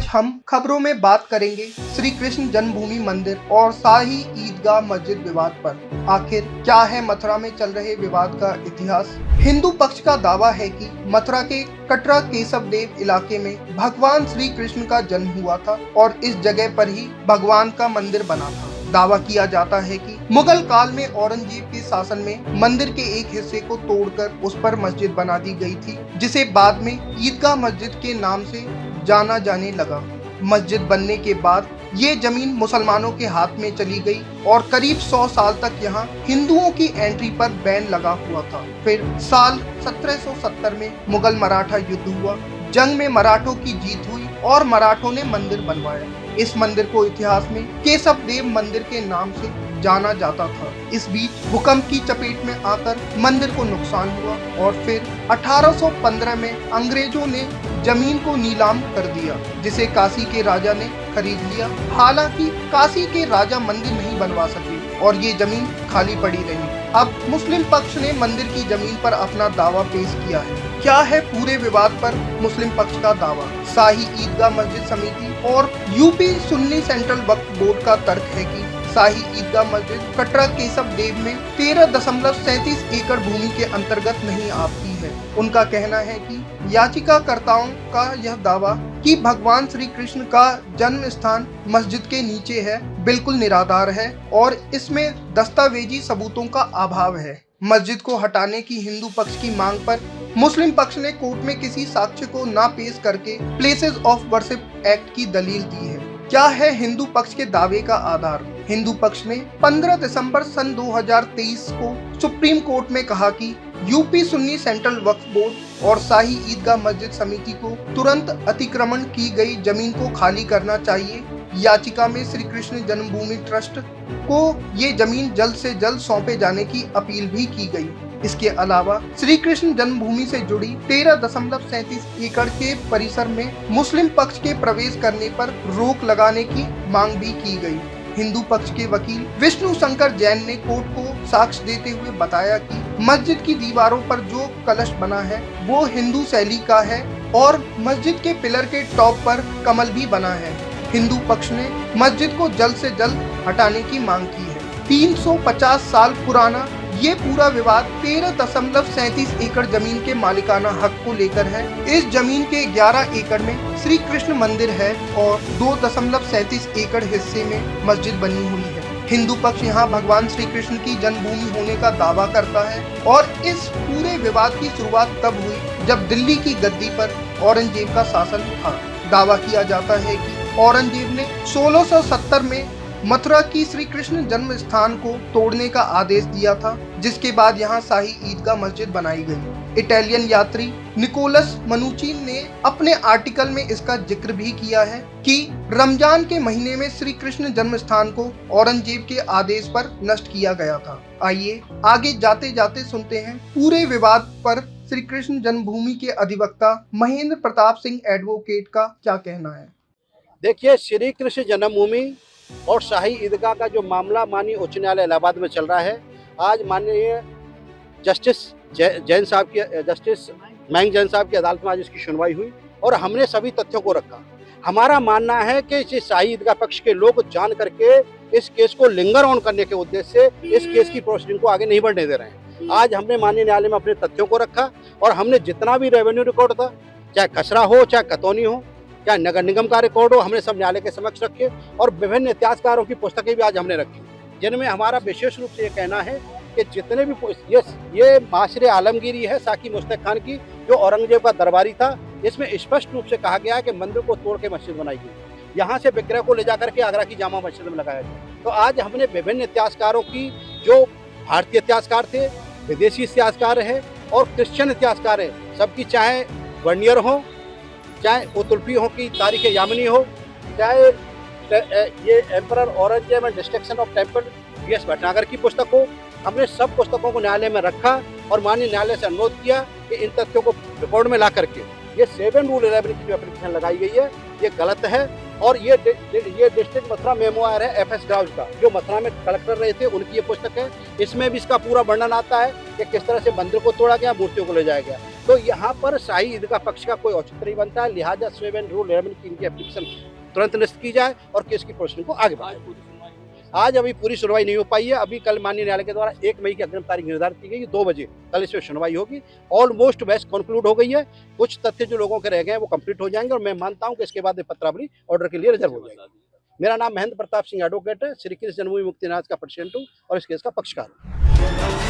हम खबरों में बात करेंगे श्री कृष्ण जन्मभूमि मंदिर और शाही ईदगाह मस्जिद विवाद पर। आखिर क्या है मथुरा में चल रहे विवाद का इतिहास। हिंदू पक्ष का दावा है कि मथुरा के कटरा केशव देव इलाके में भगवान श्री कृष्ण का जन्म हुआ था और इस जगह पर ही भगवान का मंदिर बना था। दावा किया जाता है कि मुगल काल में औरंगजेब के शासन में मंदिर के एक हिस्से को तोड़कर उस पर मस्जिद बना दी गई थी, जिसे बाद में ईदगाह मस्जिद के नाम से जाना जाने लगा। मस्जिद बनने के बाद ये जमीन मुसलमानों के हाथ में चली गई और करीब 100 साल तक यहाँ हिंदुओं की एंट्री पर बैन लगा हुआ था। फिर साल 1770 में मुगल मराठा युद्ध हुआ। जंग में मराठों की जीत हुई और मराठों ने मंदिर बनवाया। इस मंदिर को इतिहास में केशव देव मंदिर के नाम से जाना जाता था। इस बीच भूकंप की चपेट में आकर मंदिर को नुकसान हुआ और फिर 1815 में अंग्रेजों ने जमीन को नीलाम कर दिया, जिसे काशी के राजा ने खरीद लिया। हालांकि काशी के राजा मंदिर नहीं बनवा सके और ये जमीन खाली पड़ी रही। अब मुस्लिम पक्ष ने मंदिर की जमीन पर अपना दावा पेश किया है। क्या है पूरे विवाद पर मुस्लिम पक्ष का दावा। शाही ईदगाह मस्जिद समिति और यूपी सुन्नी सेंट्रल वक्फ बोर्ड का तर्क है कि शाही ईदगाह मस्जिद कटरा केशव देव में 13.37 एकड़ भूमि के अंतर्गत नहीं आती है। उनका कहना है कि याचिकाकर्ताओं का यह दावा कि भगवान श्री कृष्ण का जन्म स्थान मस्जिद के नीचे है बिल्कुल निराधार है और इसमें दस्तावेजी सबूतों का अभाव है। मस्जिद को हटाने की हिंदू पक्ष की मांग पर मुस्लिम पक्ष ने कोर्ट में किसी साक्ष्य को ना पेश करके प्लेसेस ऑफ वर्शिप एक्ट की दलील दी है। क्या है हिंदू पक्ष के दावे का आधार। हिंदू पक्ष ने 15 दिसंबर सन 2023 को सुप्रीम कोर्ट में कहा कि यूपी सुन्नी सेंट्रल वक्फ बोर्ड और शाही ईदगाह मस्जिद समिति को तुरंत अतिक्रमण की गई जमीन को खाली करना चाहिए। याचिका में श्री कृष्ण जन्मभूमि ट्रस्ट को ये जमीन जल्द से जल्द सौंपे जाने की अपील भी की गई। इसके अलावा श्री कृष्ण जन्मभूमि से जुड़ी 13.37 एकड़ के परिसर में मुस्लिम पक्ष के प्रवेश करने पर रोक लगाने की मांग भी की गई। हिंदू पक्ष के वकील विष्णु शंकर जैन ने कोर्ट को साक्ष्य देते हुए बताया कि मस्जिद की दीवारों पर जो कलश बना है वो हिंदू शैली का है और मस्जिद के पिलर के टॉप पर कमल भी बना है। हिंदू पक्ष ने मस्जिद को जल्द से जल्द हटाने की मांग की है। 350 साल पुराना ये पूरा विवाद 13.37 एकड़ जमीन के मालिकाना हक को लेकर है। इस जमीन के 11 एकड़ में श्री कृष्ण मंदिर है और 2.37 एकड़ हिस्से में मस्जिद बनी हुई है। हिंदू पक्ष यहाँ भगवान श्री कृष्ण की जन्मभूमि होने का दावा करता है और इस पूरे विवाद की शुरुआत तब हुई जब दिल्ली की गद्दी पर औरंगजेब का शासन था। दावा किया जाता है कि औरंगजेब ने 1670 में मथुरा की श्री कृष्ण जन्म स्थान को तोड़ने का आदेश दिया था, जिसके बाद यहाँ शाही ईदगाह मस्जिद बनाई गई। इटालियन यात्री निकोलस मनुची ने अपने आर्टिकल में इसका जिक्र भी किया है कि रमजान के महीने में श्री कृष्ण जन्म स्थान को औरंगजेब के आदेश पर नष्ट किया गया था। आइए आगे जाते जाते सुनते हैं पूरे विवाद पर श्री कृष्ण जन्मभूमि के अधिवक्ता महेंद्र प्रताप सिंह एडवोकेट का क्या कहना है। देखिए, श्री कृष्ण जन्मभूमि और शाही ईदगाह का जो मामला माननीय उच्च न्यायालय इलाहाबाद में चल रहा है, आज माननीय जस्टिस मयंक जैन साहब की अदालत में आज इसकी सुनवाई हुई और हमने सभी तथ्यों को रखा। हमारा मानना है कि इस शाही ईदगाह पक्ष के लोग जान करके इस केस को लिंगर ऑन करने के उद्देश्य से इस केस की प्रोसीडिंग को आगे नहीं बढ़ने दे रहे हैं। आज हमने माननीय न्यायालय में अपने तथ्यों को रखा और हमने जितना भी रेवेन्यू रिकॉर्ड था, चाहे कचरा हो, चाहे कतौनी हो, चाहे नगर निगम का रिकॉर्ड हो, हमने सब न्यायालय के समक्ष रखे और विभिन्न इतिहासकारों की पुस्तकें भी आज हमने रखी, जिनमें हमारा विशेष रूप से ये कहना है कि जितने भी ये माशरे आलमगीरी है साकी मुस्तक खान की, जो औरंगजेब का दरबारी था। इसमें स्पष्ट रूप से कहा गया है कि मंदिर को तोड़ के मस्जिद बनाई गई, यहाँ से विग्रह को ले जाकर के आगरा की जामा मस्जिद में लगाया गया। तो आज हमने विभिन्न इतिहासकारों की, जो भारतीय इतिहासकार थे, विदेशी इतिहासकार है और क्रिश्चियन इतिहासकार है, सबकी चाहे वर्नियर हो, चाहे ओतुल्फी हो की तारीख यामिनी हो, चाहे ये emperor Aurangzeb and destruction of temple VS. Bhatnagar की पुस्तक हो, हमने सब पुस्तकों को न्यायालय में रखा और माननीय न्यायालय से अनुरोध किया कि इन तथ्यों को रिकॉर्ड में ला करके ये 7 रूल 11 की जो एप्लीकेशन लगाई गई है ये गलत है। और ये डिस्ट्रिक्ट मथुरा मेमोयर है एफ.एस. डाउज का, जो मथुरा में कलेक्टर रहे थे, उनकी ये पुस्तक है। इसमें भी इसका पूरा वर्णन आता है कि किस तरह से मंदिर को तोड़ा गया, मूर्तियों को ले जाया गया। तो यहाँ पर शाही ईदगाह पक्ष का कोई औचित्य नहीं बनता है, लिहाजा 7 रूल 11 की इनकी एप्लीकेशन तुरंत निरस्त की जाए और केस की प्रोसीडिंग को आगे बढ़ाए। आज अभी पूरी सुनवाई नहीं हो पाई है। अभी कल माननीय न्यायालय के द्वारा 1 मई की अग्रिम तारीख निर्धारित की गई, 2 बजे कल इसमें सुनवाई होगी। ऑलमोस्ट बहस कंक्लूड हो गई है। कुछ तथ्य जो लोगों के रह गए हैं वो कंप्लीट हो जाएंगे और मैं मानता हूं कि इसके बाद पत्रावली ऑर्डर के लिए रिजर्व हो जाएगी। मेरा नाम महेंद्र प्रताप सिंह एडवोकेट है, श्री कृष्ण जन्मभूमि मुक्तिनाथ का प्रेसिडेंट हूँ और इस केस का पक्षकार हूँ।